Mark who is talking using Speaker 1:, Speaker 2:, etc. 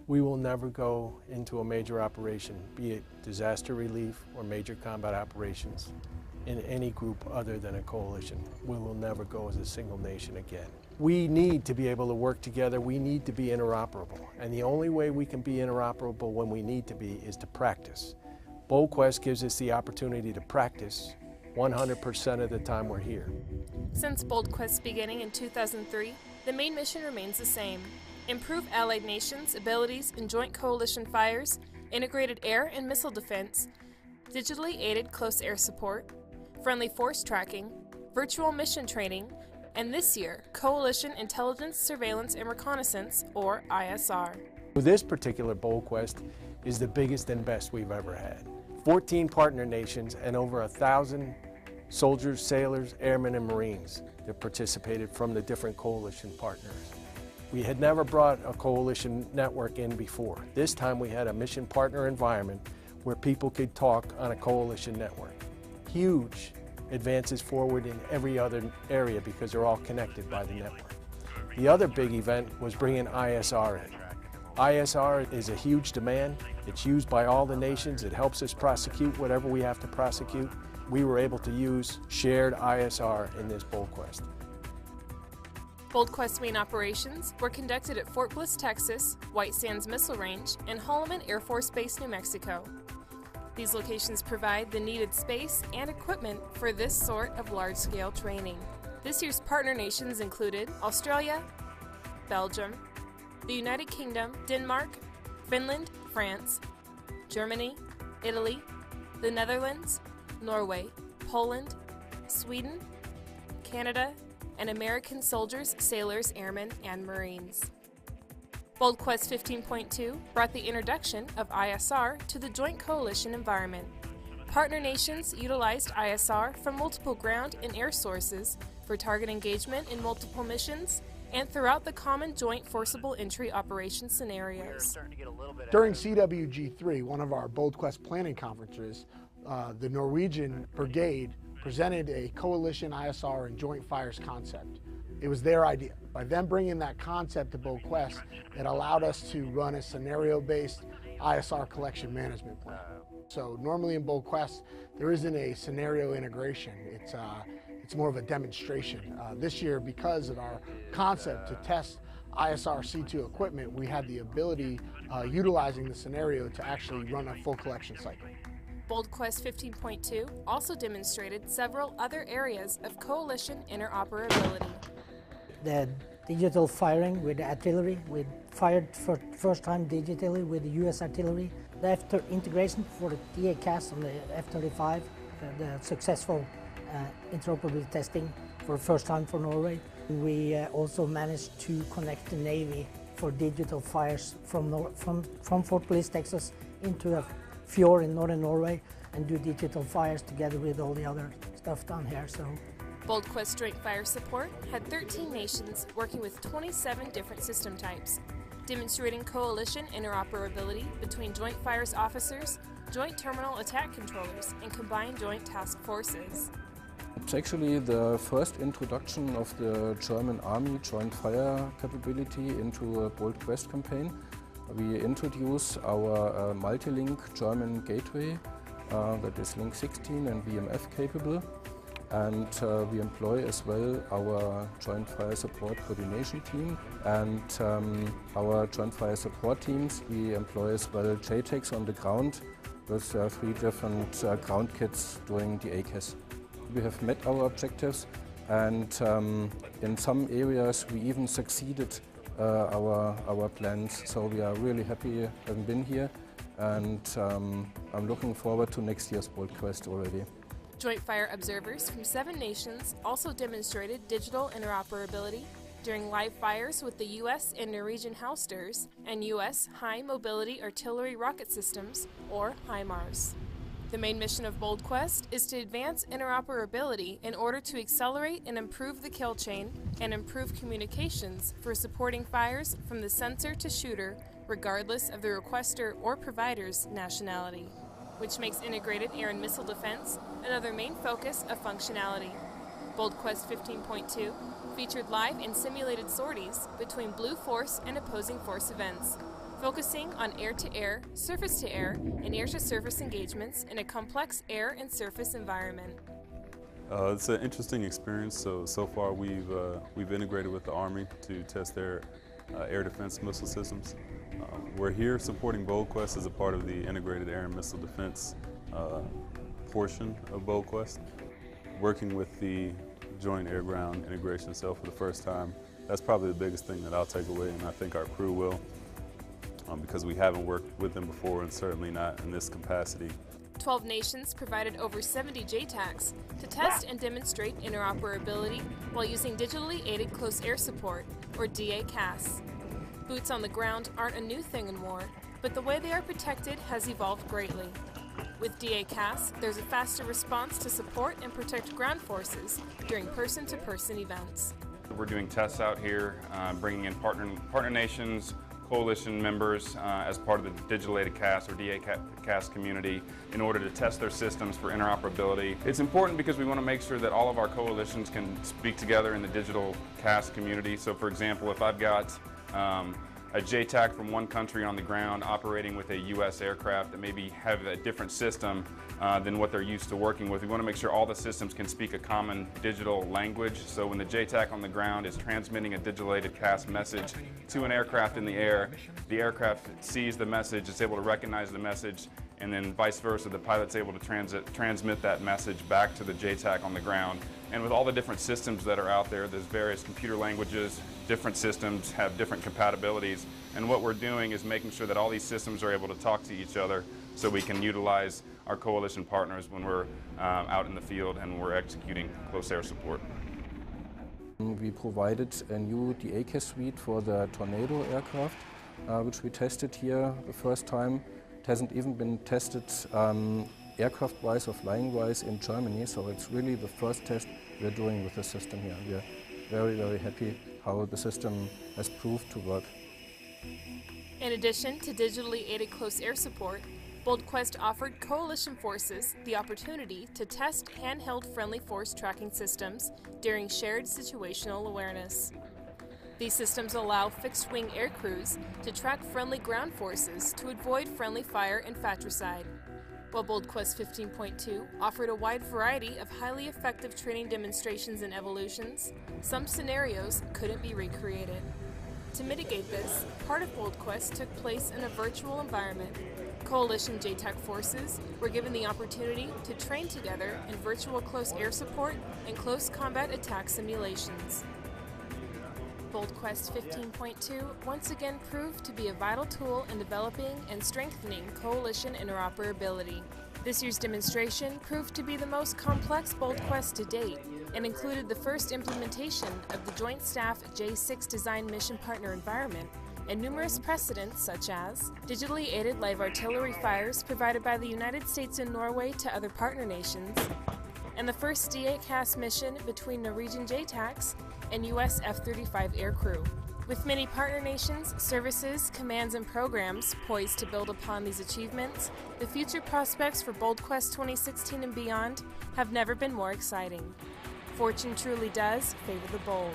Speaker 1: We will never go into a major operation, be it disaster relief or major combat operations, in any group other than a coalition. We will never go as a single nation again. We need to be able to work together. We need to be interoperable. And the only way we can be interoperable when we need to be is to practice. BoldQuest gives us the opportunity to practice 100% of the time we're here.
Speaker 2: Since BoldQuest's beginning in 2003, the main mission remains the same. Improve allied nations' abilities in joint coalition fires, integrated air and missile defense, digitally aided close air support, friendly force tracking, virtual mission training, and this year, Coalition Intelligence, Surveillance, and Reconnaissance, or ISR.
Speaker 1: This particular BoldQuest is the biggest and best we've ever had. 14 partner nations and over 1,000 soldiers, sailors, airmen, and Marines that participated from the different coalition partners. We had never brought a coalition network in before. This time we had a mission partner environment where people could talk on a coalition network. Huge advances forward in every other area because they're all connected by the network. The other big event was bringing ISR in. ISR is a huge demand. It's used by all the nations. It helps us prosecute whatever we have to prosecute. We were able to use shared ISR in this BoldQuest.
Speaker 2: BoldQuest main operations were conducted at Fort Bliss, Texas, White Sands Missile Range, and Holloman Air Force Base, New Mexico. These locations provide the needed space and equipment for this sort of large-scale training. This year's partner nations included Australia, Belgium, the United Kingdom, Denmark, Finland, France, Germany, Italy, the Netherlands, Norway, Poland, Sweden, Canada, and American soldiers, sailors, airmen, and Marines. BoldQuest 15.2 brought the introduction of ISR to the Joint Coalition environment. Partner nations utilized ISR from multiple ground and air sources for target engagement in multiple missions and throughout the common joint forcible entry operation scenarios.
Speaker 3: During CWG3, one of our BoldQuest planning conferences, the Norwegian Brigade presented a coalition ISR and joint fires concept. It was their idea. By them bringing that concept to BoldQuest, it allowed us to run a scenario-based ISR collection management plan. So normally in BoldQuest, there isn't a scenario integration. It's more of a demonstration. This year, because of our concept to test ISR C2 equipment, we had the ability, utilizing the scenario, to actually run a full collection cycle.
Speaker 2: BoldQuest 15.2 also demonstrated several other areas of coalition interoperability.
Speaker 4: The digital firing with the artillery, we fired for first time digitally with the US artillery. The after integration for the DACAS on the F-35, the successful interoperability testing for the first time for Norway. We also managed to connect the Navy for digital fires from Fort Bliss, Texas into a fjord in northern Norway and do digital fires together with all the other stuff down here. So,
Speaker 2: BoldQuest Joint Fire Support had 13 nations working with 27 different system types, demonstrating coalition interoperability between Joint Fires officers, Joint Terminal Attack Controllers, and Combined Joint Task Forces.
Speaker 5: It's actually the first introduction of the German Army Joint Fire capability into a BoldQuest campaign. We introduce our multi-link German gateway that is Link 16 and VMF capable. And we employ as well our Joint Fire Support Coordination team and our Joint Fire Support teams. We employ as well JTACs on the ground with 3 different ground kits doing the ACAS. We have met our objectives, and in some areas we even succeeded our plans. So we are really happy having been here, and I'm looking forward to next year's BoldQuest already.
Speaker 2: Joint Fire observers from 7 nations also demonstrated digital interoperability during live fires with the U.S. and Norwegian Housters and U.S. High Mobility Artillery Rocket Systems, or HIMARS. The main mission of BoldQuest is to advance interoperability in order to accelerate and improve the kill chain and improve communications for supporting fires from the sensor to shooter, regardless of the requester or provider's nationality, which makes integrated air and missile defense another main focus of functionality. BoldQuest 15.2 featured live and simulated sorties between Blue Force and opposing force events. focusing on air-to-air, surface-to-air, and air-to-surface engagements in a complex air and surface environment.
Speaker 6: It's an interesting experience. So far we've integrated with the Army to test their air defense missile systems. We're here supporting BoldQuest as a part of the integrated air and missile defense portion of BoldQuest. Working with the Joint Air-Ground Integration Cell for the first time, that's probably the biggest thing that I'll take away, and I think our crew will, because we haven't worked with them before, and certainly not in this capacity.
Speaker 2: 12 nations provided over 70 JTACs to test and demonstrate interoperability while using digitally aided close air support, or DACAS. Boots on the ground aren't a new thing in war, but the way they are protected has evolved greatly. With DACAS, there's a faster response to support and protect ground forces during person-to-person events.
Speaker 7: We're doing tests out here, bringing in partner nations, coalition members as part of the digital aided CAS or DACAS community in order to test their systems for interoperability. It's important because we want to make sure that all of our coalitions can speak together in the digital CAS community. So for example, if I've got a JTAC from one country on the ground operating with a U.S. aircraft that maybe have a different system than what they're used to working with, we want to make sure all the systems can speak a common digital language. So when the JTAC on the ground is transmitting a digital aided CAS message to an aircraft in the aircraft sees the message, it's able to recognize the message, and then vice versa, the pilot's able to transmit that message back to the JTAC on the ground. And with all the different systems that are out there's various computer languages, different systems have different compatibilities, and what we're doing is making sure that all these systems are able to talk to each other so we can utilize our coalition partners when we're out in the field and we're executing close air support.
Speaker 5: We provided a new DACAS suite for the Tornado aircraft, which we tested here the first time. It hasn't even been tested aircraft-wise or flying-wise in Germany, so it's really the first test we're doing with the system here. We're very, very happy how the system has proved to work.
Speaker 2: In addition to digitally aided close air support, BoldQuest offered coalition forces the opportunity to test handheld friendly force tracking systems during shared situational awareness. These systems allow fixed-wing air crews to track friendly ground forces to avoid friendly fire and fratricide. While BoldQuest 15.2 offered a wide variety of highly effective training demonstrations and evolutions, some scenarios couldn't be recreated. To mitigate this, part of BoldQuest took place in a virtual environment. Coalition JTAC forces were given the opportunity to train together in virtual close air support and close combat attack simulations. BoldQuest 15.2 once again proved to be a vital tool in developing and strengthening coalition interoperability. This year's demonstration proved to be the most complex BoldQuest to date and included the first implementation of the Joint Staff J6 Design Mission Partner environment and numerous precedents such as digitally aided live artillery fires provided by the United States and Norway to other partner nations, and the first DACAS mission between Norwegian JTACs and U.S. F-35 aircrew. With many partner nations, services, commands, and programs poised to build upon these achievements, the future prospects for BoldQuest 2016 and beyond have never been more exciting. Fortune truly does favor the bold.